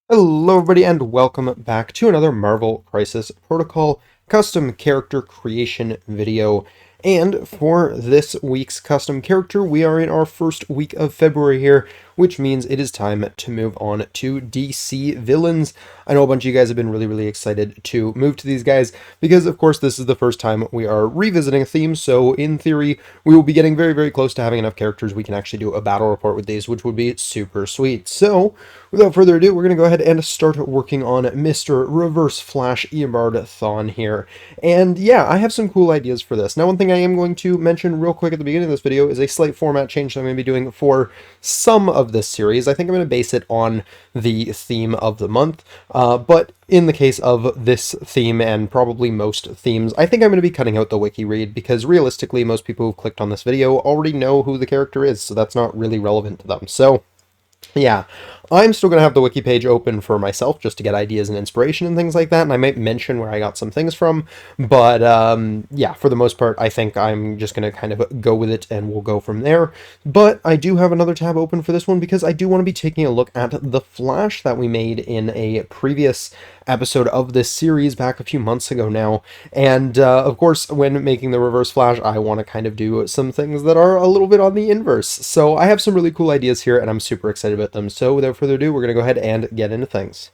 Hello everybody and welcome back to another Marvel Crisis Protocol custom character creation video. And for this week's custom character, we are in our first week of February here, which means it is time to move on to DC villains. I know a bunch of you guys have been really excited to move to these guys because, of course, this is the first time we are revisiting a theme, so in theory, we will be getting very close to having enough characters we can actually do a battle report with these, which would be super sweet. So, without further ado, we're going to go ahead and start working on Mr. Reverse Flash Eobard Thawne here. And yeah, I have some cool ideas for this. Now, one thing I am going to mention real quick at the beginning of this video is a slight format change that I'm going to be doing for some of this series. I think I'm going to base it on the theme of the month, but in the case of this theme and probably most themes, I think I'm going to be cutting out the wiki read because realistically, most people who've clicked on this video already know who the character is, so that's not really relevant to them. So yeah, I'm still going to have the wiki page open for myself just to get ideas and inspiration and things like that, and I might mention where I got some things from, but yeah, for the most part, I think I'm just going to kind of go with it and we'll go from there. But I do have another tab open for this one because I do want to be taking a look at the Flash that we made in a previous episode of this series back a few months ago now, and of course, when making the Reverse Flash, I want to kind of do some things that are a little bit on the inverse, so I have some really cool ideas here, and I'm super excited about them. So without further ado, we're going to go ahead and get into things.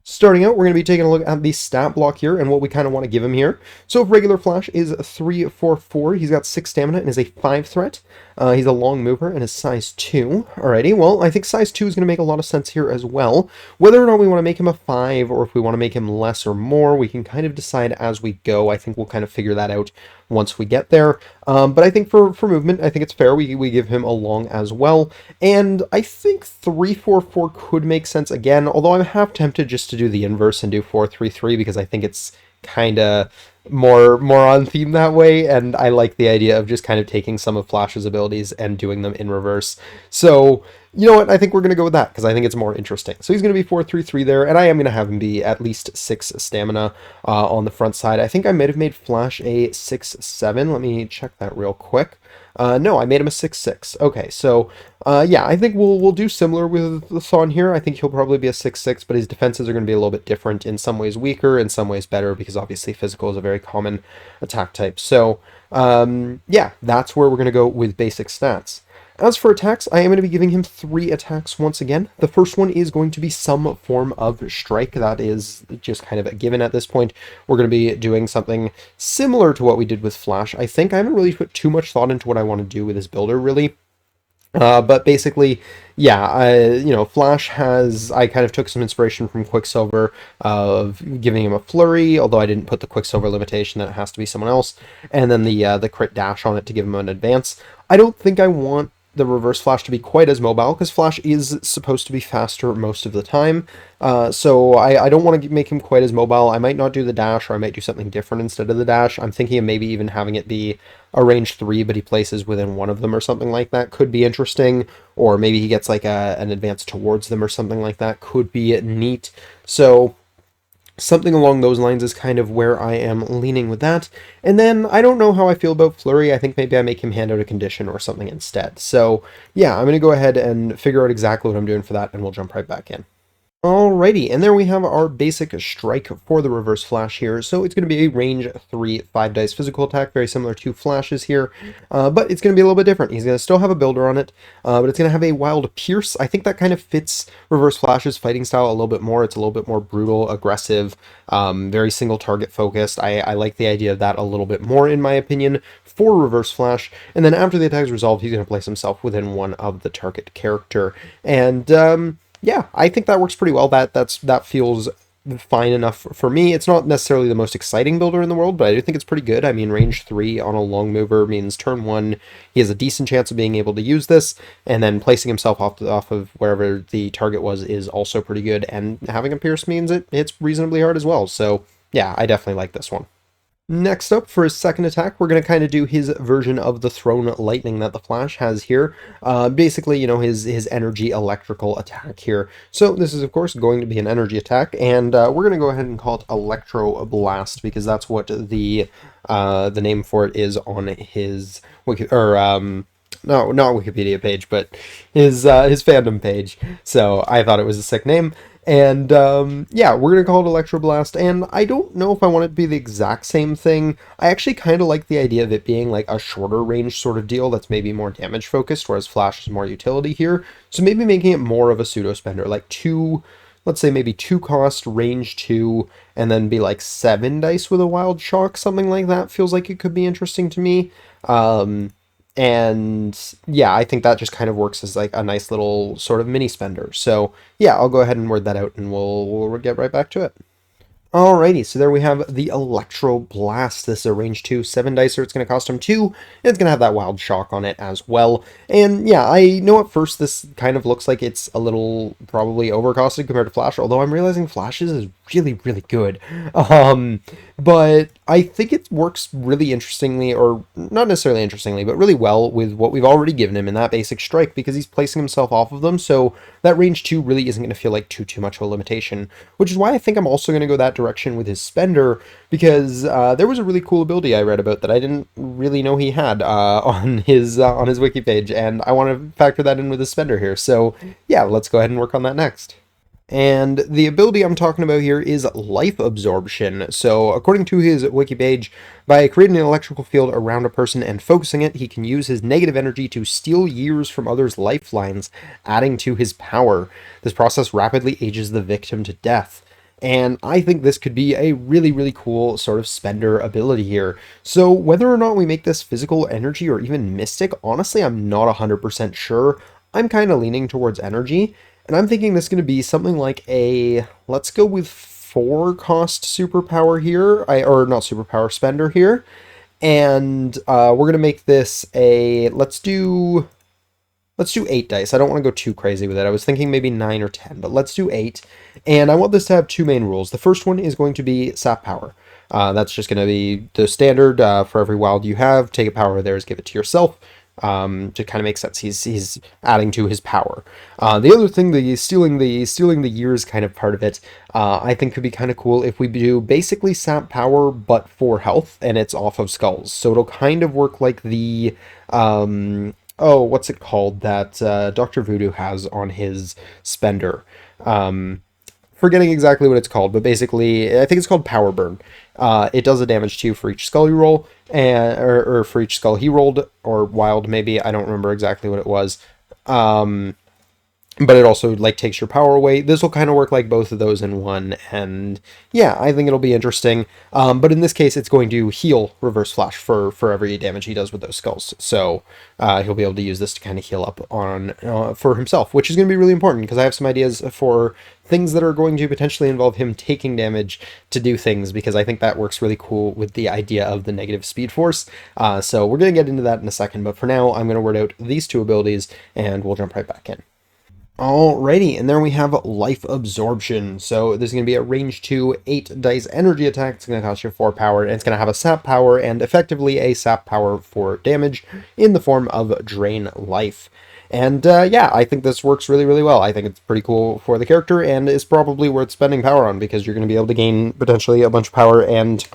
Starting out, we're going to be taking a look at the stat block here and what we kind of want to give him here. So if regular Flash is 344, he's got 6 stamina and is a 5 threat. He's a long mover and is size 2. Alrighty, well, I think size 2 is going to make a lot of sense here as well. Whether or not we want to make him a 5 or if we want to make him less or more, we can kind of decide as we go. I think we'll kind of figure that out once we get there. But I think for movement, I think it's fair we give him a long as well. And I think 344 could make sense again, although I'm half tempted just to do the inverse and do 433 because I think it's kind of more on theme that way, and I like the idea of just kind of taking some of Flash's abilities and doing them in reverse. So, you know what, I think we're going to go with that, because I think it's more interesting. So he's going to be 433 there, and I am going to have him be at least 6 stamina on the front side. I think I might have made Flash a 6-7. Let me check that real quick. No, I made him a 6-6. Okay, so yeah, I think we'll do similar with the Thawne here. I think he'll probably be a 6-6, but his defenses are going to be a little bit different. In some ways weaker, in some ways better, because obviously physical is a very common attack type. So yeah, that's where we're going to go with basic stats. As for attacks, I am going to be giving him 3 attacks once again. The first one is going to be some form of strike. That is just kind of a given at this point. We're going to be doing something similar to what we did with Flash. I think I haven't really put too much thought into what I want to do with his builder, really. But basically, yeah, you know, Flash has, I kind of took some inspiration from Quicksilver of giving him a flurry, although I didn't put the Quicksilver limitation that it has to be someone else, and then the crit dash on it to give him an advance. I don't think I want the Reverse Flash to be quite as mobile, because Flash is supposed to be faster most of the time, so I don't want to make him quite as mobile. I might not do the dash, or I might do something different instead of the dash. I'm thinking of maybe even having it be a range 3, but he places within one of them or something like that. Could be interesting, or maybe he gets like an advance towards them or something like that. Could be neat. So something along those lines is kind of where I am leaning with that. And then I don't know how I feel about Flurry. I think maybe I make him hand out a condition or something instead. So yeah, I'm going to go ahead and figure out exactly what I'm doing for that, and we'll jump right back in. Alrighty, and there we have our basic strike for the Reverse Flash here. So it's going to be a range 3 5 dice physical attack, very similar to Flash's here, but it's going to be a little bit different. He's going to still have a builder on it, but it's going to have a Wild Pierce. I think that kind of fits Reverse Flash's fighting style a little bit more. It's a little bit more brutal, aggressive, very single target focused. I like the idea of that a little bit more, in my opinion, for Reverse Flash. And then after the attack is resolved, he's going to place himself within one of the target character. And yeah, I think that works pretty well. That feels fine enough for me. It's not necessarily the most exciting builder in the world, but I do think it's pretty good. I mean, range 3 on a long mover means turn 1, he has a decent chance of being able to use this, and then placing himself off of wherever the target was is also pretty good, and having a pierce means it's reasonably hard as well. So yeah, I definitely like this one. Next up, for his second attack, we're going to kind of do his version of the Thrown Lightning that the Flash has here. Basically, you know, his energy electrical attack here. So this is, of course, going to be an energy attack, and we're going to go ahead and call it Electro Blast, because that's what the name for it is on his no, not Wikipedia page, but his fandom page. So I thought it was a sick name. And yeah, we're gonna call it Electroblast, and I don't know if I want it to be the exact same thing. I actually kind of like the idea of it being like a shorter range sort of deal that's maybe more damage focused, whereas Flash is more utility here. So maybe making it more of a pseudo spender, like two, let's say maybe 2 cost, range 2, and then be like 7 dice with a wild shock, something like that feels like it could be interesting to me. And yeah, I think that just kind of works as like a nice little sort of mini spender. So yeah, I'll go ahead and word that out and we'll get right back to it. Alrighty, so there we have the Electro Blast. This is a range 2 7 dicer. It's going to cost him 2, and it's going to have that Wild Shock on it as well. And yeah, I know at first this kind of looks like it's a little probably overcosted compared to Flash, although I'm realizing Flash's is really, really good. But I think it works really interestingly, or not necessarily interestingly, but really well with what we've already given him in that basic strike, because he's placing himself off of them, so that range 2 really isn't going to feel like too much of a limitation, which is why I think I'm also going to go that direction with his spender, because there was a really cool ability I read about that I didn't really know he had on his wiki page, and I want to factor that in with his spender here. So yeah, let's go ahead and work on that next. And the ability I'm talking about here is Life Absorption. So, according to his wiki page, by creating an electrical field around a person and focusing it, he can use his negative energy to steal years from others' lifelines, adding to his power. This process rapidly ages the victim to death. And I think this could be a really, really cool sort of spender ability here. So whether or not we make this physical energy or even mystic, honestly, I'm not 100% sure. I'm kind of leaning towards energy. And I'm thinking this is going to be something like a, let's go with 4 cost superpower here, or not superpower, spender here. And we're going to make this a, let's do 8 dice. I don't want to go too crazy with it. I was thinking maybe 9 or 10, but let's do 8. And I want this to have 2 main rules. The first one is going to be sap power. That's just going to be the standard for every wild you have. Take a power of theirs, give it to yourself. To kind of make sense. He's adding to his power. The other thing, the stealing the years kind of part of it, I think could be kind of cool if we do basically sap power but for health, and it's off of skulls. So it'll kind of work like the oh, what's it called that Dr. Voodoo has on his spender. Forgetting exactly what it's called, but basically, I think it's called Power Burn. It does a damage to you for each skull you roll, and or for each skull he rolled, or wild maybe. I don't remember exactly what it was. But it also like takes your power away. This will kind of work like both of those in one, and yeah, I think it'll be interesting. But in this case, it's going to heal Reverse Flash for every damage he does with those skulls. So he'll be able to use this to kind of heal up on for himself, which is going to be really important because I have some ideas for things that are going to potentially involve him taking damage to do things, because I think that works really cool with the idea of the negative speed force. So we're going to get into that in a second, but for now, I'm going to word out these 2 abilities, and we'll jump right back in. Alrighty, and there we have Life Absorption. So this is going to be a range 2, 8 dice energy attack. It's going to cost you 4 power, and it's going to have a sap power, and effectively a sap power for damage in the form of Drain Life. And yeah, I think this works really, really well. I think it's pretty cool for the character, and is probably worth spending power on, because you're going to be able to gain potentially a bunch of power and,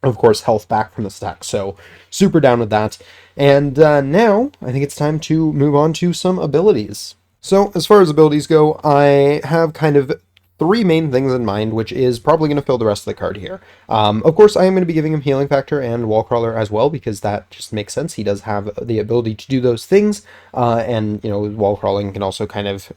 of course, health back from the stack. So super down with that. And now, I think it's time to move on to some abilities. So, as far as abilities go, I have kind of 3 main things in mind, which is probably going to fill the rest of the card here. Of course, I am going to be giving him Healing Factor and Wall Crawler as well, because that just makes sense. He does have the ability to do those things, and, you know, Wall Crawling can also kind of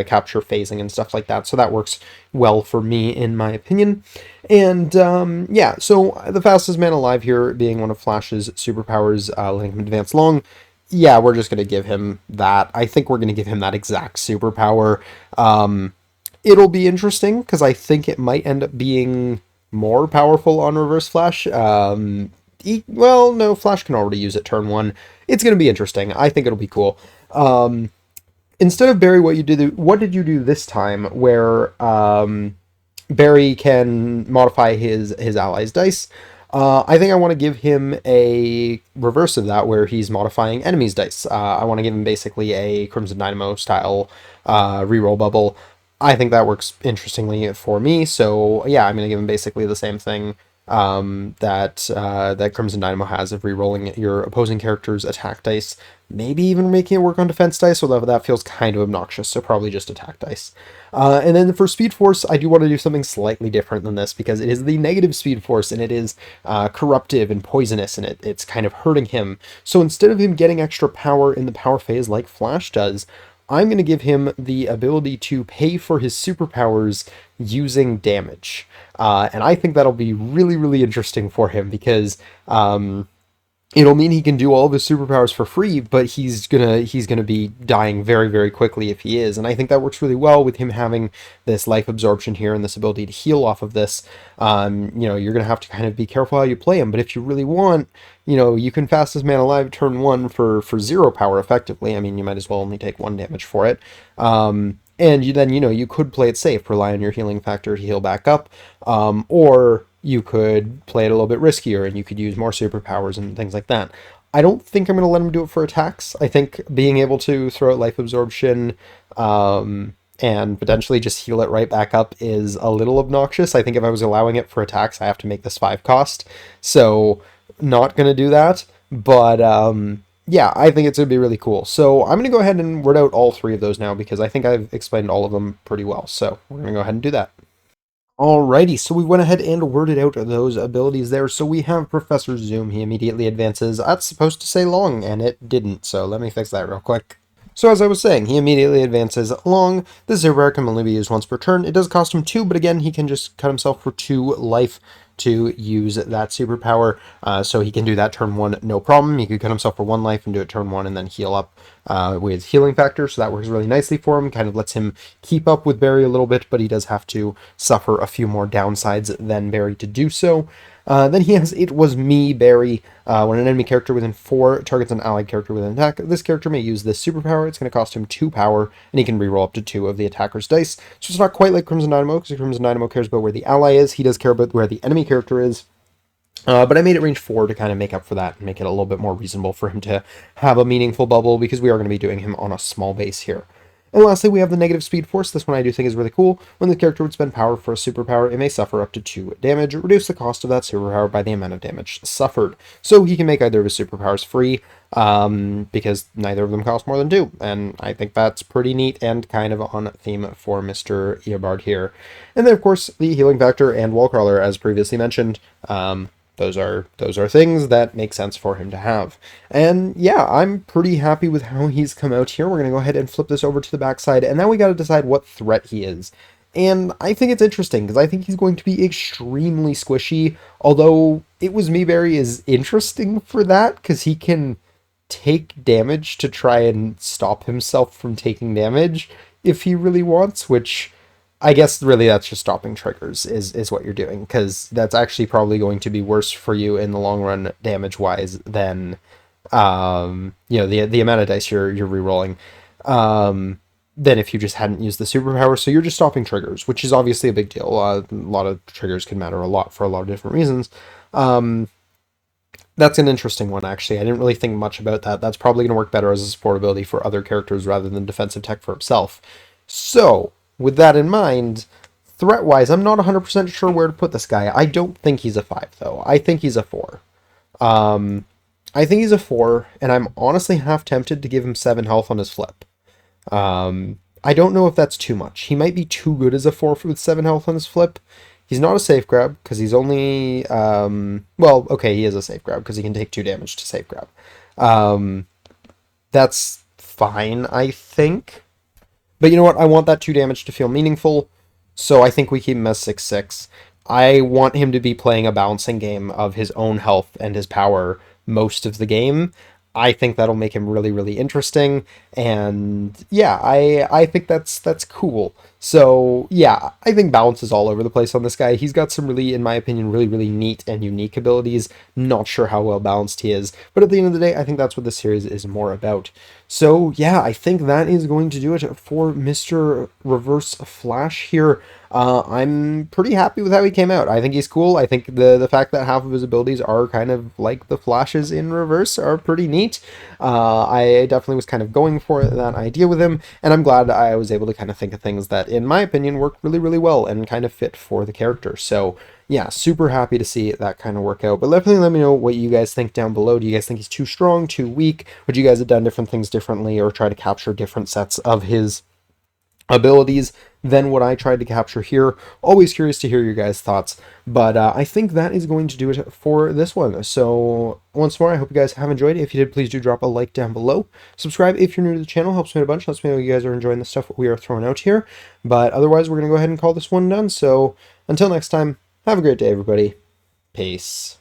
capture phasing and stuff like that, so that works well for me, in my opinion. And, yeah, so the fastest man alive here being one of Flash's superpowers, letting him advance long. Yeah, we're just going to give him that. I think we're going to give him that exact superpower. It'll be interesting, because I think it might end up being more powerful on Reverse Flash. Well, no, Flash can already use it turn 1. It's going to be interesting. I think it'll be cool. Instead of Barry, what did you do this time, where Barry can modify his allies' dice? I think I want to give him a reverse of that, where he's modifying enemies' dice. I want to give him basically a Crimson Dynamo style reroll bubble. I think that works interestingly for me, so yeah, I'm going to give him basically the same thing that Crimson Dynamo has of rerolling your opposing character's attack dice, maybe even making it work on defense dice, although that feels kind of obnoxious, so probably just attack dice. And then for Speed Force, I do want to do something slightly different than this, because it is the negative Speed Force, and it is corruptive and poisonous, and it's kind of hurting him. So instead of him getting extra power in the power phase like Flash does, I'm going to give him the ability to pay for his superpowers using damage. And I think that'll be really, really interesting for him, because it'll mean he can do all of his superpowers for free, but he's gonna be dying very, very quickly if he is. And I think that works really well with him having this life absorption here and this ability to heal off of this. You're gonna have to kind of be careful how you play him, but if you really want, you can fastest man alive turn 1 for 0 power effectively. I mean, you might as well only take 1 damage for it. And you could play it safe, rely on your healing factor to heal back up, or you could play it a little bit riskier and you could use more superpowers and things like that. I don't think I'm going to let him do it for attacks. I think being able to throw out life absorption and potentially just heal it right back up is a little obnoxious. I think if I was allowing it for attacks, I have to make this 5 cost. So not going to do that. But yeah, I think it's going to be really cool. So I'm going to go ahead and word out all 3 of those now, because I think I've explained all of them pretty well. So we're going to go ahead and do that. Alrighty, so we went ahead and worded out those abilities there. So we have Professor Zoom. He immediately advances. That's supposed to say long, and it didn't, so let me fix that real quick. So as I was saying, he immediately advances long. This superpower can only be used once per turn. It does cost him 2, but again, he can just cut himself for 2 life to use that superpower. So he can do that turn 1, no problem. He could cut himself for 1 life and do it turn 1 and then heal up with healing factor. So that works really nicely for him. Kind of lets him keep up with Barry a little bit, but he does have to suffer a few more downsides than Barry to do so. Then he has It Was Me, Barry. When an enemy character within 4 targets an allied character with an attack, this character may use this superpower. It's going to cost him 2 power, and he can reroll up to 2 of the attacker's dice. So it's not quite like Crimson Dynamo, because Crimson Dynamo cares about where the ally is. He does care about where the enemy character is. But I made it range 4 to kind of make up for that and make it a little bit more reasonable for him to have a meaningful bubble, because we are going to be doing him on a small base here. And lastly, we have the negative Speed Force. This one I do think is really cool. When the character would spend power for a superpower, it may suffer up to 2 damage. Reduce the cost of that superpower by the amount of damage suffered. So he can make either of his superpowers free, because neither of them cost more than 2. And I think that's pretty neat and kind of on theme for Mr. Eobard here. And then, of course, the healing factor and wall crawler, as previously mentioned. Those are things that make sense for him to have. And yeah, I'm pretty happy with how he's come out here. We're going to go ahead and flip this over to the backside, and now we got to decide what threat he is. And I think it's interesting, because I think he's going to be extremely squishy, although It Was Me Barry is interesting for that, because he can take damage to try and stop himself from taking damage if he really wants, which I guess really that's just stopping triggers is what you're doing, because that's actually probably going to be worse for you in the long run damage-wise than the amount of dice you're rerolling than if you just hadn't used the superpower. So you're just stopping triggers, which is obviously a big deal. A lot of triggers can matter a lot for a lot of different reasons. That's an interesting one, actually. I didn't really think much about that. That's probably going to work better as a support ability for other characters rather than defensive tech for himself. So with that in mind, threat-wise, I'm not 100% sure where to put this guy. I don't think he's a 5, though. I think he's a 4. I think he's a 4, and I'm honestly half tempted to give him 7 health on his flip. I don't know if that's too much. He might be too good as a 4 with 7 health on his flip. He's not a safe grab, because he's only... well, okay, he is a safe grab, because he can take 2 damage to safe grab. That's fine, I think. But you know what? I want that 2 damage to feel meaningful, so I think we keep him as 6/6. I want him to be playing a balancing game of his own health and his power most of the game. I think that'll make him really, really interesting, and yeah, I think that's cool. So yeah, I think balance is all over the place on this guy. He's got some really, in my opinion, really, really neat and unique abilities. Not sure how well balanced he is, but at the end of the day, I think that's what this series is more about. So yeah, I think that is going to do it for Mr. Reverse Flash here. I'm pretty happy with how he came out. I think he's cool. I think the fact that half of his abilities are kind of like the flashes in reverse are pretty neat. I definitely was kind of going for that idea with him, and I'm glad I was able to kind of think of things that, in my opinion, worked really, really well and kind of fit for the character. So yeah, super happy to see that kind of work out. But definitely let me know what you guys think down below. Do you guys think he's too strong, too weak? Would you guys have done different things differently or try to capture different sets of his abilities than what I tried to capture here? Always curious to hear your guys' thoughts, but I think that is going to do it for this one. So once more, I hope you guys have enjoyed. If you did, please do drop a like down below. Subscribe if you're new to the channel, helps me out a bunch, lets me know you guys are enjoying the stuff we are throwing out here. But otherwise, we're going to go ahead and call this one done. So until next time, have a great day, everybody. Peace.